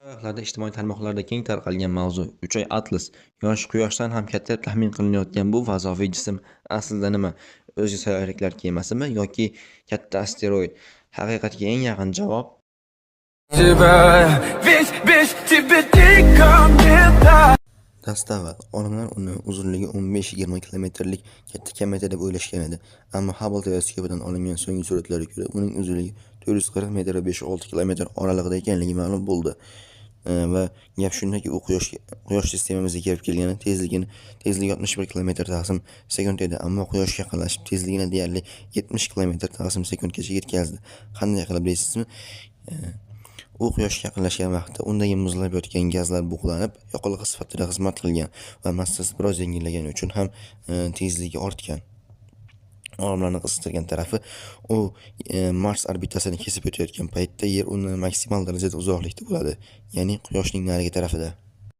Tarmoqlarda ijtimoiy tarmoqlarda keng tarqalgan mavzu Uch oy atlas yoshi Quyoshdan ham katta deb taxmin qilinayotgan bu fazoviy jism aslida nima? O'zga sayyoraliklar kemasimi yoki katta asteroid? Haqiqatga eng yaqin javob dastavval olimlar uni uzunligi 15-20 kilometrlik katta kometa deb o'ylashgan edi. Ammo Hubble teleskopidan olingan so'nggi suratlarga ko'ra, uning uzunligi 440 metr va 5-6 kilometr oralig'ida ekanligi ma'lum bo'ldi. Va gap shundaki, u quyosh sistemamizga kirib kelgani tezligi 61 kilometr taqsim sekund edi, ammo quyoshga yaqinlashib tezligini deyarli 70 kilometr taqsim sekundgacha yetkazdi. Qanday qilib deysizmi? U quyoshga yaqinlashgan vaqtda undagi muzlab yotgan gazlar bug'lanib, yoqilg'i sifatida xizmat qilgan va massasi biroz yengillagani uchun ham tezligi ortgan. Olimlarning qiziqtirgan tarafi, u Mars orbitasini kesib o'tayotgan paytda Yer undan maksimal darajada uzoqlikda bo'ladi, ya'ni Quyoshning narigi tarafida.